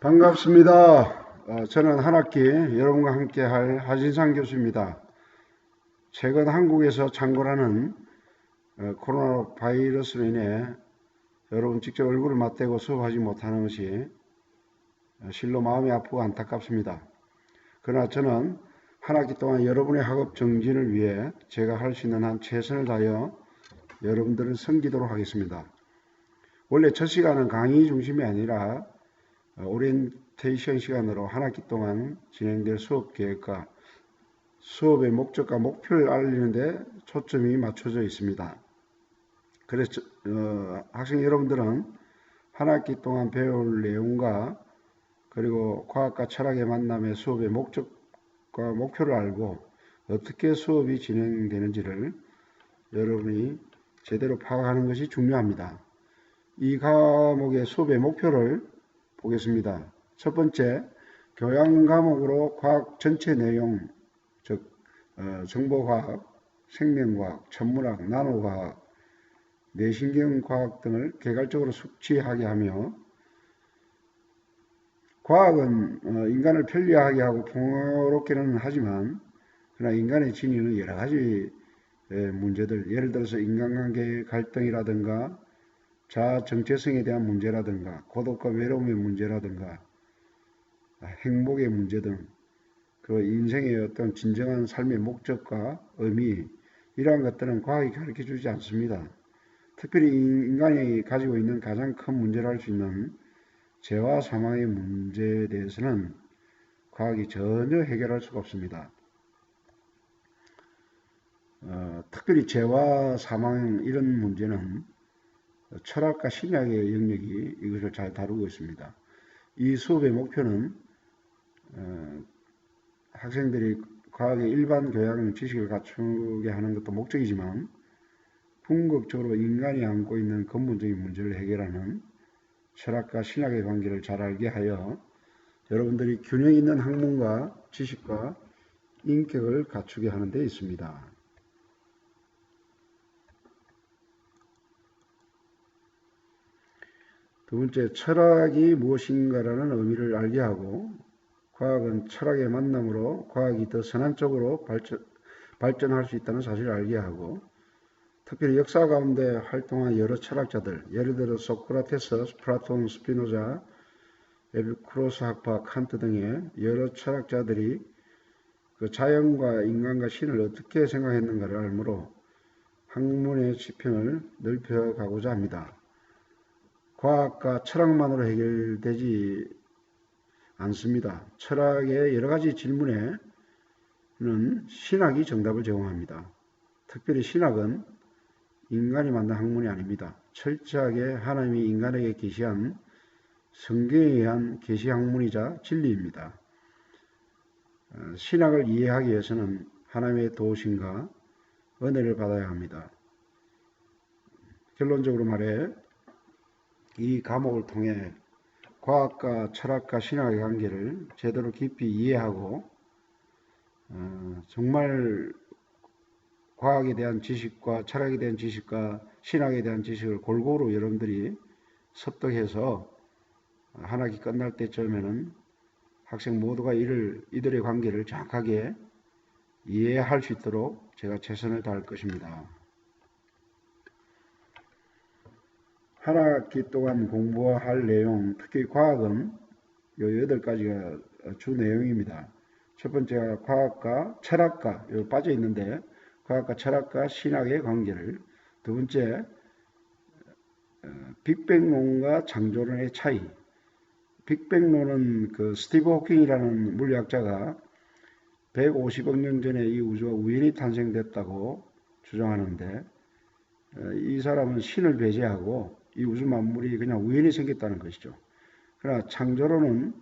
반갑습니다. 저는 한 학기 여러분과 함께 할 하진상 교수입니다. 최근 한국에서 창궐하는 코로나 바이러스로 인해 여러분 직접 얼굴을 맞대고 수업하지 못하는 것이 실로 마음이 아프고 안타깝습니다. 그러나 저는 한 학기 동안 여러분의 학업 정진을 위해 제가 할 수 있는 한 최선을 다하여 여러분들을 섬기도록 하겠습니다. 원래 첫 시간은 강의 중심이 아니라 오리엔테이션 시간으로 한 학기 동안 진행될 수업 계획과 수업의 목적과 목표를 알리는 데 초점이 맞춰져 있습니다. 그래서 학생 여러분들은 한 학기 동안 배울 내용과 그리고 과학과 철학의 만남의 수업의 목적과 목표를 알고 어떻게 수업이 진행되는지를 여러분이 제대로 파악하는 것이 중요합니다. 이 과목의 수업의 목표를 보겠습니다. 첫 번째, 교양 과목으로 과학 전체 내용, 즉 정보과학, 생명과학, 천문학, 나노과학, 뇌신경과학 등을 개괄적으로 숙지하게 하며, 과학은 인간을 편리하게 하고 풍요롭게는 하지만 그러나 인간의 진위는 여러 가지 문제들, 예를 들어서 인간관계의 갈등이라든가 자아 정체성에 대한 문제라든가 고독과 외로움의 문제라든가 행복의 문제 등 그 인생의 어떤 진정한 삶의 목적과 의미, 이러한 것들은 과학이 가르쳐 주지 않습니다. 특별히 인간이 가지고 있는 가장 큰 문제라 할 수 있는 재와 사망의 문제에 대해서는 과학이 전혀 해결할 수가 없습니다. 특별히 재와 사망 이런 문제는 철학과 신약의 영역이 이것을 잘 다루고 있습니다. 이 수업의 목표는 학생들이 과학의 일반 교양 지식을 갖추게 하는 것도 목적이지만 궁극적으로 인간이 안고 있는 근본적인 문제를 해결하는 철학과 신학의 관계를 잘 알게 하여 여러분들이 균형 있는 학문과 지식과 인격을 갖추게 하는 데 있습니다. 두 번째, 철학이 무엇인가라는 의미를 알게 하고, 과학은 철학의 만남으로 과학이 더 선한 쪽으로 발전할 수 있다는 사실을 알게 하고, 특별히 역사 가운데 활동한 여러 철학자들, 예를 들어 소크라테스, 플라톤, 스피노자, 에피쿠로스 학파, 칸트 등의 여러 철학자들이 그 자연과 인간과 신을 어떻게 생각했는가를 알므로 학문의 지평을 넓혀가고자 합니다. 과학과 철학만으로 해결되지 않습니다. 철학의 여러 가지 질문에는 신학이 정답을 제공합니다. 특별히 신학은 인간이 만든 학문이 아닙니다. 철저하게 하나님이 인간에게 계시한 성경에 의한 계시 학문이자 진리입니다. 신학을 이해하기 위해서는 하나님의 도우심과 은혜를 받아야 합니다. 결론적으로 말해 이 과목을 통해 과학과 철학과 신학의 관계를 제대로 깊이 이해하고 정말 과학에 대한 지식과 철학에 대한 지식과 신학에 대한 지식을 골고루 여러분들이 습득해서 한 학기 끝날 때쯤에는 학생 모두가 이들의 관계를 정확하게 이해할 수 있도록 제가 최선을 다할 것입니다. 한 학기 동안 공부할 내용, 특히 과학은 요 8가지가 주 내용입니다. 첫 번째가 과학과 철학과, 여기 빠져 있는데, 과학과 철학과 신학의 관계를, 두 번째, 빅뱅론과 창조론의 차이. 빅뱅론은 그 스티브 호킹이라는 물리학자가 150억 년 전에 이 우주가 우연히 탄생됐다고 주장하는데, 이 사람은 신을 배제하고 이 우주 만물이 그냥 우연히 생겼다는 것이죠. 그러나 창조론은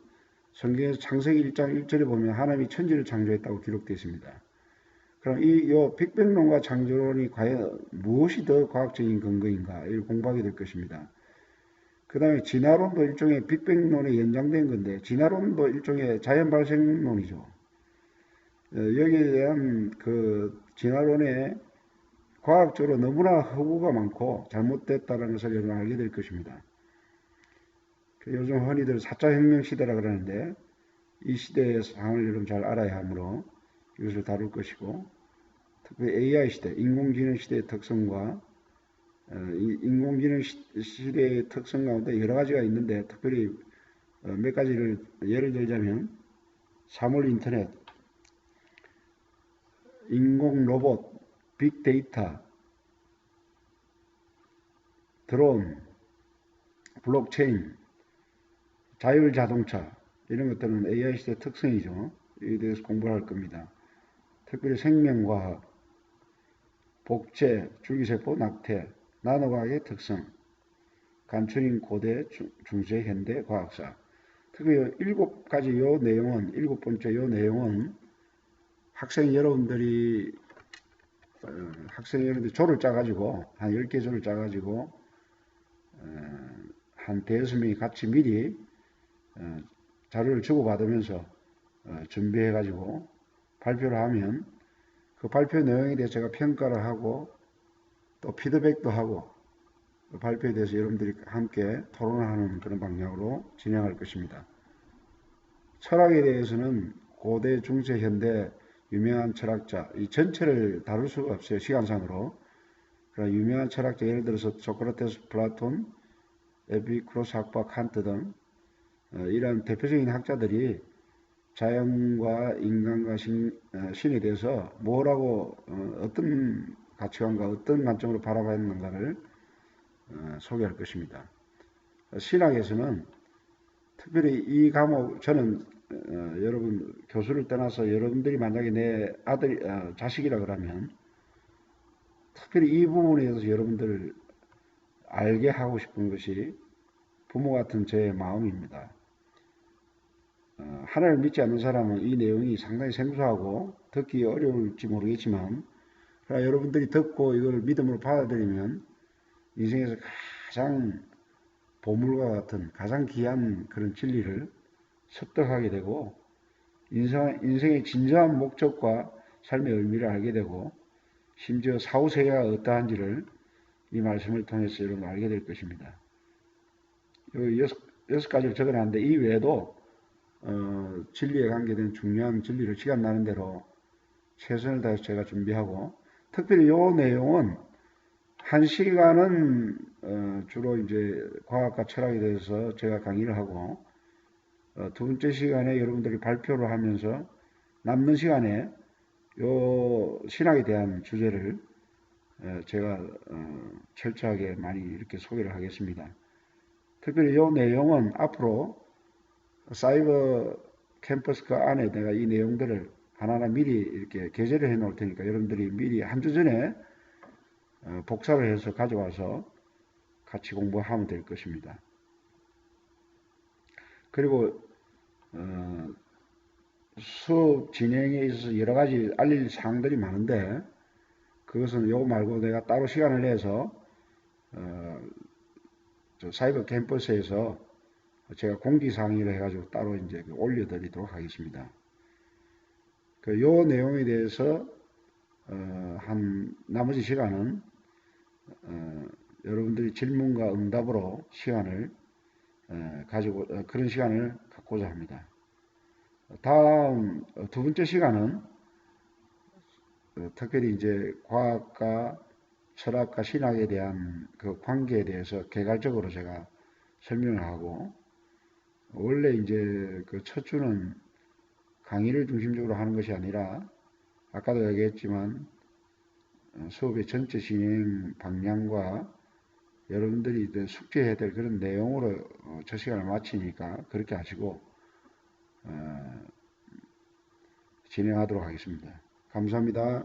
성경에서 창세기 1장 1절에 보면 하나님이 천지를 창조했다고 기록되어 있습니다. 그럼 이 빅뱅론과 창조론이 과연 무엇이 더 과학적인 근거인가, 이걸 공부하게 될 것입니다. 그 다음에 진화론도 일종의 빅뱅론에 연장된 건데, 진화론도 일종의 자연 발생론이죠. 여기에 대한 그 진화론에 과학적으로 너무나 허구가 많고 잘못됐다는 것을 여러분 알게 될 것입니다. 요즘 흔히들 4차 혁명 시대라 그러는데 이 시대의 상황을 여러분 잘 알아야 하므로 이것을 다룰 것이고, 특히 AI 시대, 인공지능 시대의 특성과 이 인공지능 시대의 특성 가운데 여러 가지가 있는데, 특별히 몇 가지를 예를 들자면 사물 인터넷, 인공 로봇, 빅데이터, 드론, 블록체인, 자율자동차, 이런 것들은 AI 시대의 특성이죠. 이에 대해서 공부를 할 겁니다. 특별히 생명과학, 복제, 줄기세포, 낙태, 나노과학의 특성, 간추린 고대, 중세, 현대 과학사. 특히 7가지 요 내용은, 7번째 요 내용은 학생 여러분들이 조를 짜가지고, 한 10개 조를 짜가지고, 한 대여섯 명이 같이 미리 자료를 주고받으면서 준비해가지고 발표를 하면, 그 발표 내용에 대해서 제가 평가를 하고 또 피드백도 하고, 그 발표에 대해서 여러분들이 함께 토론하는 그런 방향으로 진행할 것입니다. 철학에 대해서는 고대, 중세, 현대 유명한 철학자, 이 전체를 다룰 수가 없어요, 시간상으로. 그러나 유명한 철학자, 예를 들어서 소크라테스, 플라톤, 에피쿠로스 학파, 칸트 등 이러한 대표적인 학자들이 자연과 인간과 신에 대해서 뭐라고, 어떤 가치관과 어떤 관점으로 바라봤는가를 소개할 것입니다. 신학에서는 특별히 이 과목, 저는 여러분 교수를 떠나서 여러분들이 만약에 내 아들, 자식이라 그러면 특별히 이 부분에 대해서 여러분들을 알게 하고 싶은 것이 부모 같은 제 마음입니다. 하나님을 믿지 않는 사람은 이 내용이 상당히 생소하고 듣기 어려울지 모르겠지만, 그러나 여러분들이 듣고 이걸 믿음으로 받아들이면 인생에서 가장 보물과 같은 가장 귀한 그런 진리를 습득하게 되고, 인생의 진정한 목적과 삶의 의미를 알게 되고, 심지어 사후세계가 어떠한지를 이 말씀을 통해서 여러분 알게 될 것입니다. 여기 여섯 가지를 적어놨는데 이 외에도 진리에 관계된 중요한 진리를 시간 나는 대로 최선을 다해서 제가 준비하고, 특별히 이 내용은 1시간은 주로 이제 과학과 철학에 대해서 제가 강의를 하고, 두 번째 시간에 여러분들이 발표를 하면서 남는 시간에 요 신학에 대한 주제를 제가 철저하게 많이 이렇게 소개를 하겠습니다. 특별히 이 내용은 앞으로 사이버 캠퍼스 그 안에 내가 이 내용들을 하나하나 미리 이렇게 게재를 해 놓을 테니까 여러분들이 미리 한 주 전에 복사를 해서 가져와서 같이 공부하면 될 것입니다. 그리고 수업 진행에 있어서 여러 가지 알릴 사항들이 많은데, 그것은 요거 말고 내가 따로 시간을 내서 사이버 캠퍼스에서 제가 공지사항이라 해가지고 따로 이제 올려드리도록 하겠습니다. 요 내용에 대해서 한 나머지 시간은 여러분들이 질문과 응답으로 시간을 가지고 그런 시간을 갖고자 합니다. 다음 두 번째 시간은 특별히 이제 과학과 철학과 신학에 대한 그 관계에 대해서 개괄적으로 제가 설명을 하고, 원래 이제 그 첫 주는 강의를 중심적으로 하는 것이 아니라 아까도 얘기했지만 수업의 전체 진행 방향과 여러분들이 숙제해야 될 그런 내용으로 첫 시간을 마치니까 그렇게 하시고 진행하도록 하겠습니다. 감사합니다.